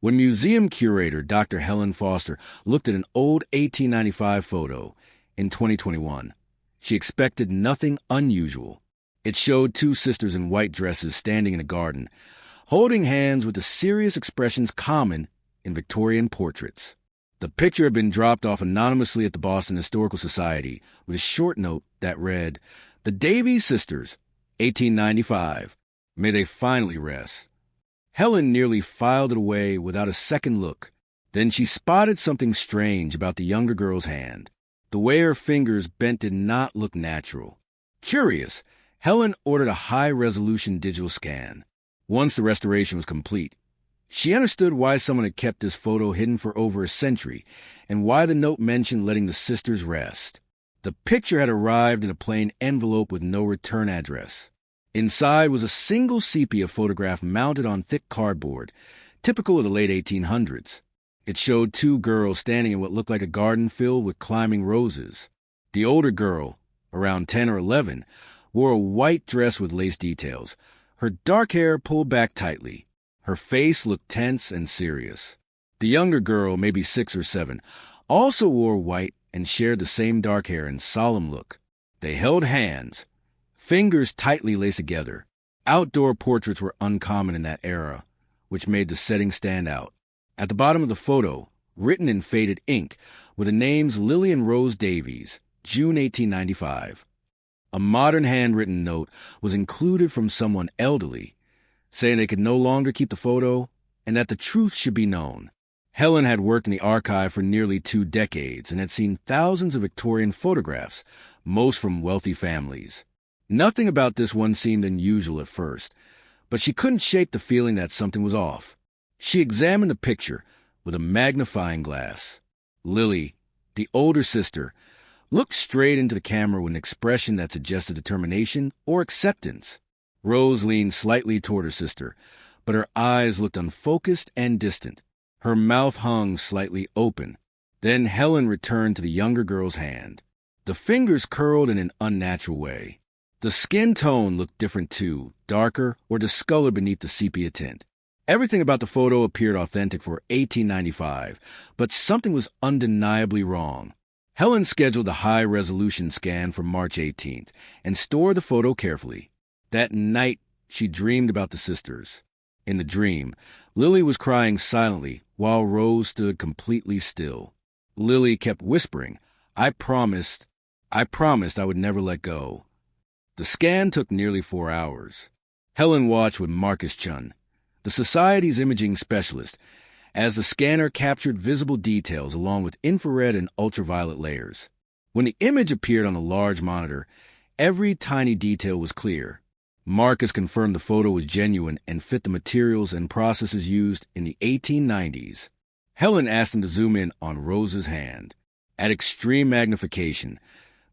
When museum curator Dr. Helen Foster looked at an old 1895 photo in 2021, she expected nothing unusual. It showed two sisters in white dresses standing in a garden, holding hands with the serious expressions common in Victorian portraits. The picture had been dropped off anonymously at the Boston Historical Society with a short note that read, "The Davies Sisters, 1895. May they finally rest." Helen nearly filed it away without a second look. Then she spotted something strange about the younger girl's hand. The way her fingers bent did not look natural. Curious, Helen ordered a high-resolution digital scan. Once the restoration was complete, she understood why someone had kept this photo hidden for over a century and why the note mentioned letting the sisters rest. The picture had arrived in a plain envelope with no return address. Inside was a single sepia photograph mounted on thick cardboard, typical of the late 1800s. It showed two girls standing in what looked like a garden filled with climbing roses. The older girl, around 10 or 11, wore a white dress with lace details, her dark hair pulled back tightly. Her face looked tense and serious. The younger girl, maybe 6 or 7, also wore white and shared the same dark hair and solemn look. They held hands, fingers tightly laced together. Outdoor portraits were uncommon in that era, which made the setting stand out. At the bottom of the photo, written in faded ink, were the names Lily and Rose Davies, June 1895. A modern handwritten note was included from someone elderly, saying they could no longer keep the photo and that the truth should be known. Helen had worked in the archive for nearly 2 decades and had seen thousands of Victorian photographs, most from wealthy families. Nothing about this one seemed unusual at first, but she couldn't shake the feeling that something was off. She examined the picture with a magnifying glass. Lily, the older sister, looked straight into the camera with an expression that suggested determination or acceptance. Rose leaned slightly toward her sister, but her eyes looked unfocused and distant. Her mouth hung slightly open. Then Helen returned to the younger girl's hand. The fingers curled in an unnatural way. The skin tone looked different too, darker or discolored beneath the sepia tint. Everything about the photo appeared authentic for 1895, but something was undeniably wrong. Helen scheduled a high-resolution scan for March 18th and stored the photo carefully. That night, she dreamed about the sisters. In the dream, Lily was crying silently while Rose stood completely still. Lily kept whispering, I promised I would never let go." The scan took nearly 4 hours. Helen watched with Marcus Chun, the Society's imaging specialist, as the scanner captured visible details along with infrared and ultraviolet layers. When the image appeared on a large monitor, every tiny detail was clear. Marcus confirmed the photo was genuine and fit the materials and processes used in the 1890s. Helen asked him to zoom in on Rose's hand. At extreme magnification,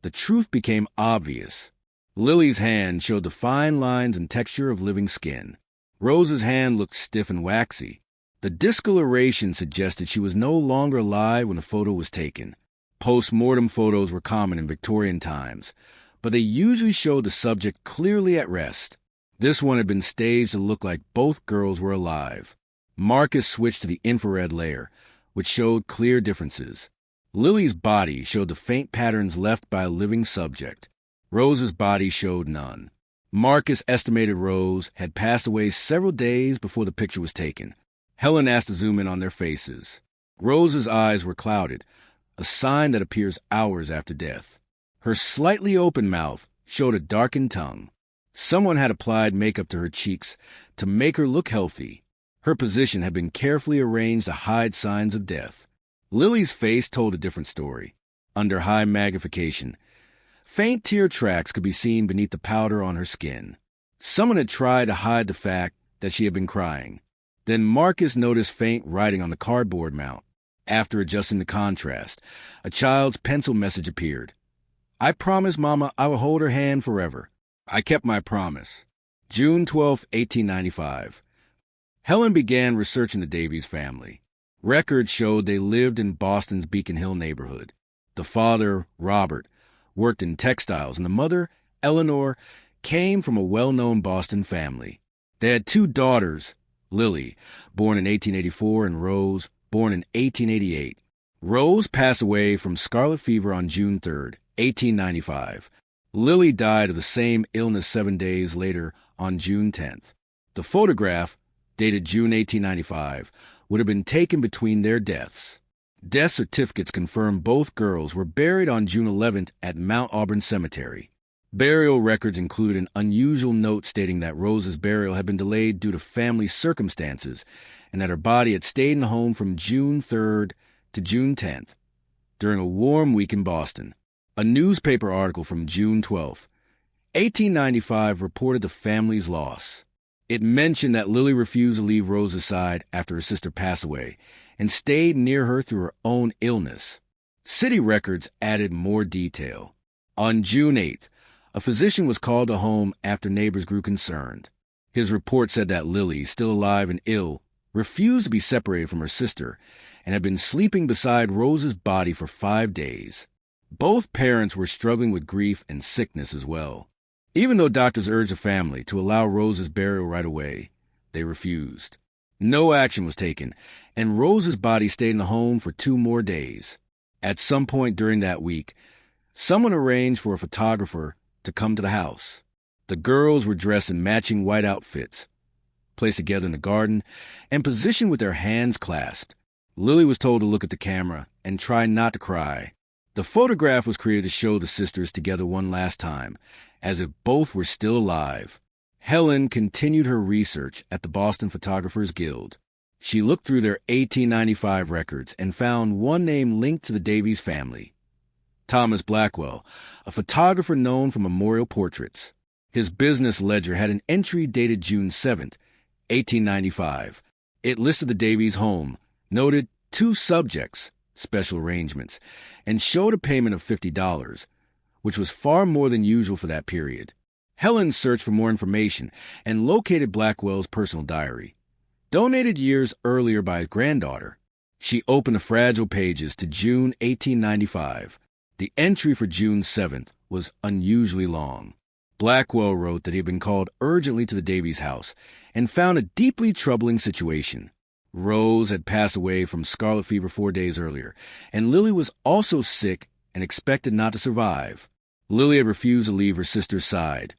the truth became obvious. Lily's hand showed the fine lines and texture of living skin. Rose's hand looked stiff and waxy. The discoloration suggested she was no longer alive when the photo was taken. Post-mortem photos were common in Victorian times, but they usually showed the subject clearly at rest. This one had been staged to look like both girls were alive. Marcus switched to the infrared layer, which showed clear differences. Lily's body showed the faint patterns left by a living subject. Rose's body showed none. Marcus estimated Rose had passed away several days before the picture was taken. Helen asked to zoom in on their faces. Rose's eyes were clouded, a sign that appears hours after death. Her slightly open mouth showed a darkened tongue. Someone had applied makeup to her cheeks to make her look healthy. Her position had been carefully arranged to hide signs of death. Lily's face told a different story. Under high magnification, faint tear tracks could be seen beneath the powder on her skin. Someone had tried to hide the fact that she had been crying. Then Marcus noticed faint writing on the cardboard mount. After adjusting the contrast, a child's pencil message appeared. I promised Mama I would hold her hand forever. I kept my promise. June 12, 1895. Helen began researching the Davies family. Records showed they lived in Boston's Beacon Hill neighborhood. The father, Robert, worked in textiles, and the mother, Eleanor, came from a well-known Boston family. They had 2 daughters, Lily, born in 1884, and Rose, born in 1888. Rose passed away from scarlet fever on June 3, 1895. Lily died of the same illness 7 days later on June 10th. The photograph, dated June 1895, would have been taken between their deaths. Death certificates confirm both girls were buried on June 11th at Mount Auburn Cemetery. Burial records include an unusual note stating that Rose's burial had been delayed due to family circumstances and that her body had stayed in the home from June 3rd to June 10th during a warm week in Boston. A newspaper article from June 12th, 1895 reported the family's loss. It mentioned that Lily refused to leave Rose's side after her sister passed away and stayed near her through her own illness. City records added more detail. On June 8th, a physician was called to home after neighbors grew concerned. His report said that Lily, still alive and ill, refused to be separated from her sister and had been sleeping beside Rose's body for 5 days. Both parents were struggling with grief and sickness as well. Even though doctors urged the family to allow Rose's burial right away, they refused. No action was taken, and Rose's body stayed in the home for 2 more days. At some point during that week, someone arranged for a photographer to come to the house. The girls were dressed in matching white outfits, placed together in the garden, and positioned with their hands clasped. Lily was told to look at the camera and try not to cry. The photograph was created to show the sisters together one last time, as if both were still alive. Helen continued her research at the Boston Photographers Guild. She looked through their 1895 records and found one name linked to the Davies family: Thomas Blackwell, a photographer known for memorial portraits. His business ledger had an entry dated June 7, 1895. It listed the Davies' home, noted 2 subjects, special arrangements, and showed a payment of $50, which was far more than usual for that period. Helen searched for more information and located Blackwell's personal diary, donated years earlier by his granddaughter. She opened the fragile pages to June 1895. The entry for June 7th was unusually long. Blackwell wrote that he had been called urgently to the Davies house and found a deeply troubling situation. Rose had passed away from scarlet fever 4 days earlier, and Lily was also sick and expected not to survive. Lily had refused to leave her sister's side,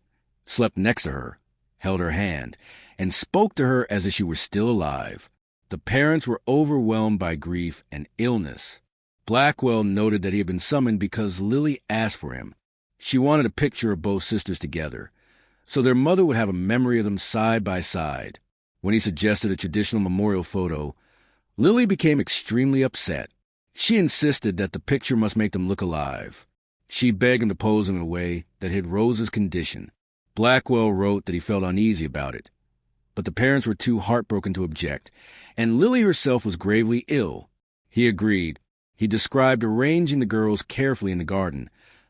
slept next to her, held her hand, and spoke to her as if she were still alive. The parents were overwhelmed by grief and illness. Blackwell noted that he had been summoned because Lily asked for him. She wanted a picture of both sisters together, so their mother would have a memory of them side by side. When he suggested a traditional memorial photo, Lily became extremely upset. She insisted that the picture must make them look alive. She begged him to pose in a way that hid Rose's condition. Blackwell wrote that he felt uneasy about it, but the parents were too heartbroken to object, and Lily herself was gravely ill. He agreed. He described arranging the girls carefully in the garden,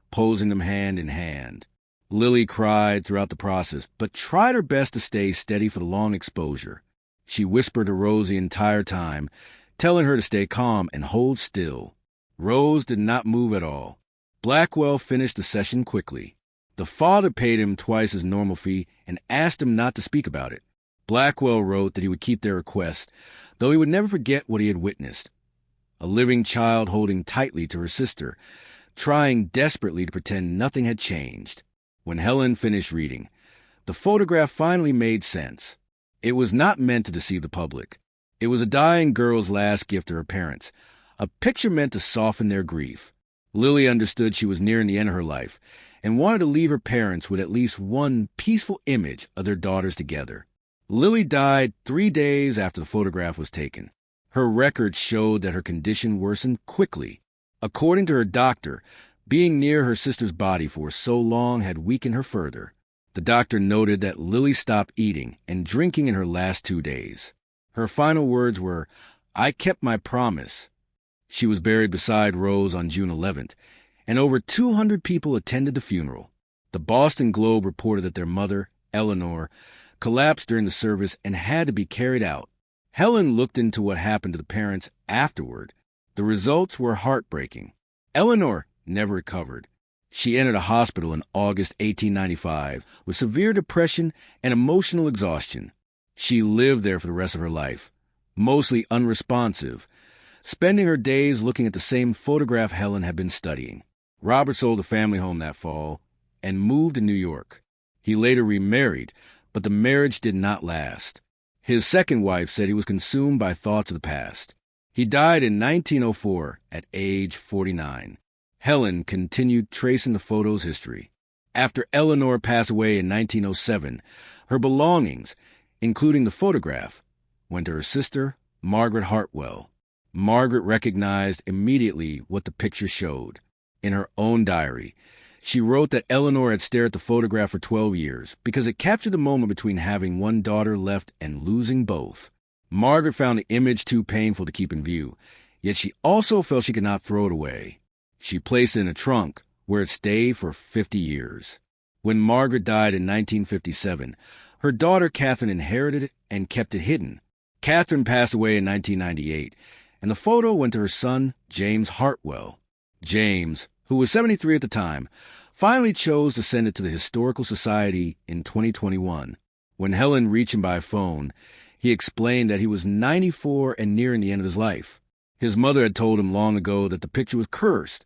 posing them hand in hand. Lily cried throughout the process, but tried her best to stay steady for the long exposure. She whispered to Rose the entire time, telling her to stay calm and hold still. Rose did not move at all. Blackwell finished the session quickly. The father paid him twice his normal fee and asked him not to speak about it. Blackwell wrote that he would keep their request, though he would never forget what he had witnessed. A living child holding tightly to her sister, trying desperately to pretend nothing had changed. When Helen finished reading, the photograph finally made sense. It was not meant to deceive the public. It was a dying girl's last gift to her parents, a picture meant to soften their grief. Lily understood she was nearing the end of her life and wanted to leave her parents with at least one peaceful image of their daughters together. Lily died 3 days after the photograph was taken. Her records showed that her condition worsened quickly. According to her doctor, being near her sister's body for so long had weakened her further. The doctor noted that Lily stopped eating and drinking in her last 2 days. Her final words were, "I kept my promise." She was buried beside Rose on June 11th, and over 200 people attended the funeral. The Boston Globe reported that their mother, Eleanor, collapsed during the service and had to be carried out. Helen looked into what happened to the parents afterward. The results were heartbreaking. Eleanor never recovered. She entered a hospital in August 1895 with severe depression and emotional exhaustion. She lived there for the rest of her life, mostly unresponsive, spending her days looking at the same photograph Helen had been studying. Robert sold the family home that fall and moved to New York. He later remarried, but the marriage did not last. His second wife said he was consumed by thoughts of the past. He died in 1904 at age 49. Helen continued tracing the photo's history. After Eleanor passed away in 1907, her belongings, including the photograph, went to her sister, Margaret Hartwell. Margaret recognized immediately what the picture showed. In her own diary, she wrote that Eleanor had stared at the photograph for 12 years because it captured the moment between having one daughter left and losing both. Margaret found the image too painful to keep in view, yet she also felt she could not throw it away. She placed it in a trunk, where it stayed for 50 years. When Margaret died in 1957, her daughter Catherine inherited it and kept it hidden. Catherine passed away in 1998, and the photo went to her son, James Hartwell. James, who was 73 at the time, finally chose to send it to the Historical Society in 2021. When Helen reached him by phone, he explained that he was 94 and nearing the end of his life. His mother had told him long ago that the picture was cursed,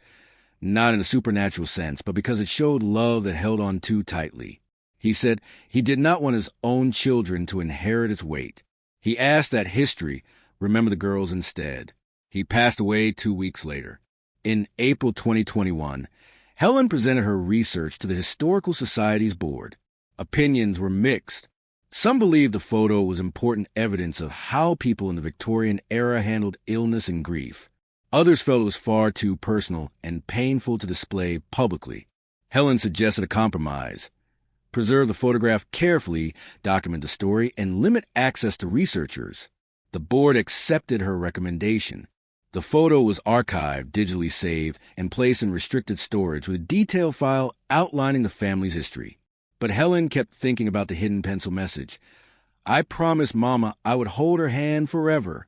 not in a supernatural sense, but because it showed love that held on too tightly. He said he did not want his own children to inherit its weight. He asked that history remember the girls instead. He passed away 2 weeks later. In April 2021, Helen presented her research to the Historical Society's board. Opinions were mixed. Some believed the photo was important evidence of how people in the Victorian era handled illness and grief. Others felt it was far too personal and painful to display publicly. Helen suggested a compromise: preserve the photograph carefully, document the story, and limit access to researchers. The board accepted her recommendation. The photo was archived, digitally saved, and placed in restricted storage with a detailed file outlining the family's history. But Helen kept thinking about the hidden pencil message. "I promised Mama I would hold her hand forever."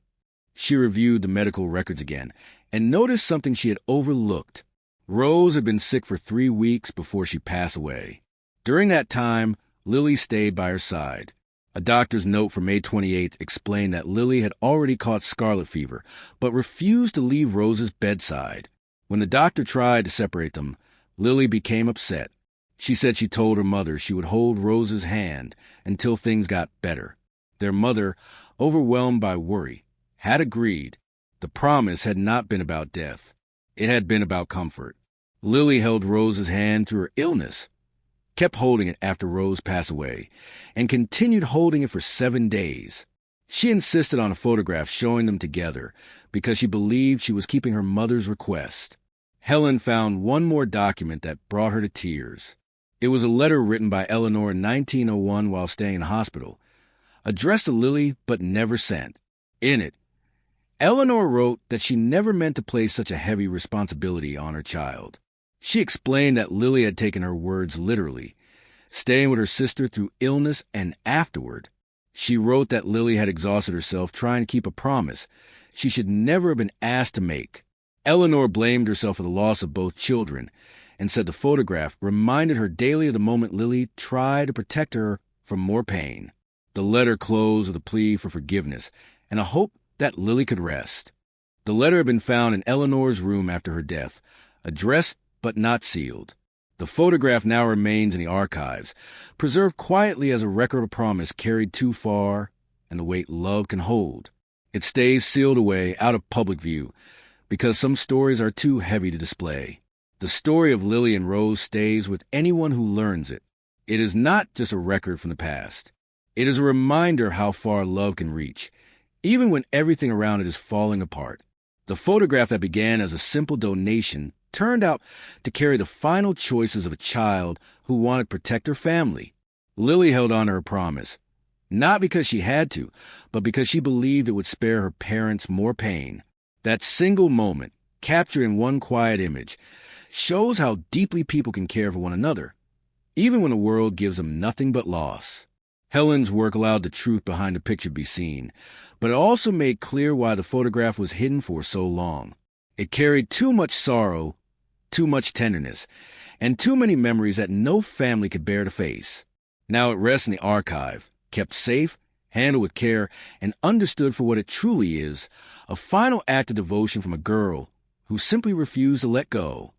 She reviewed the medical records again and noticed something she had overlooked. Rose had been sick for 3 weeks before she passed away. During that time, Lily stayed by her side. A doctor's note from May 28th explained that Lily had already caught scarlet fever, but refused to leave Rose's bedside. When the doctor tried to separate them, Lily became upset. She said she told her mother she would hold Rose's hand until things got better. Their mother, overwhelmed by worry, had agreed. The promise had not been about death. It had been about comfort. Lily held Rose's hand through her illness, kept holding it after Rose passed away, and continued holding it for 7 days. She insisted on a photograph showing them together because she believed she was keeping her mother's request. Helen found one more document that brought her to tears. It was a letter written by Eleanor in 1901 while staying in hospital, addressed to Lily but never sent. In it, Eleanor wrote that she never meant to place such a heavy responsibility on her child. She explained that Lily had taken her words literally, staying with her sister through illness and afterward. She wrote that Lily had exhausted herself trying to keep a promise she should never have been asked to make. Eleanor blamed herself for the loss of both children and said the photograph reminded her daily of the moment Lily tried to protect her from more pain. The letter closed with a plea for forgiveness and a hope that Lily could rest. The letter had been found in Eleanor's room after her death, addressed but not sealed. The photograph now remains in the archives, preserved quietly as a record of promise carried too far and the weight love can hold. It stays sealed away out of public view because some stories are too heavy to display. The story of Lily and Rose stays with anyone who learns it. It is not just a record from the past. It is a reminder how far love can reach, even when everything around it is falling apart. The photograph that began as a simple donation turned out to carry the final choices of a child who wanted to protect her family. Lily held on to her promise, not because she had to, but because she believed it would spare her parents more pain. That single moment, captured in one quiet image, shows how deeply people can care for one another, even when the world gives them nothing but loss. Helen's work allowed the truth behind the picture to be seen, but it also made clear why the photograph was hidden for so long. It carried too much sorrow, too much tenderness, and too many memories that no family could bear to face. Now it rests in the archive, kept safe, handled with care, and understood for what it truly is, a final act of devotion from a girl who simply refused to let go.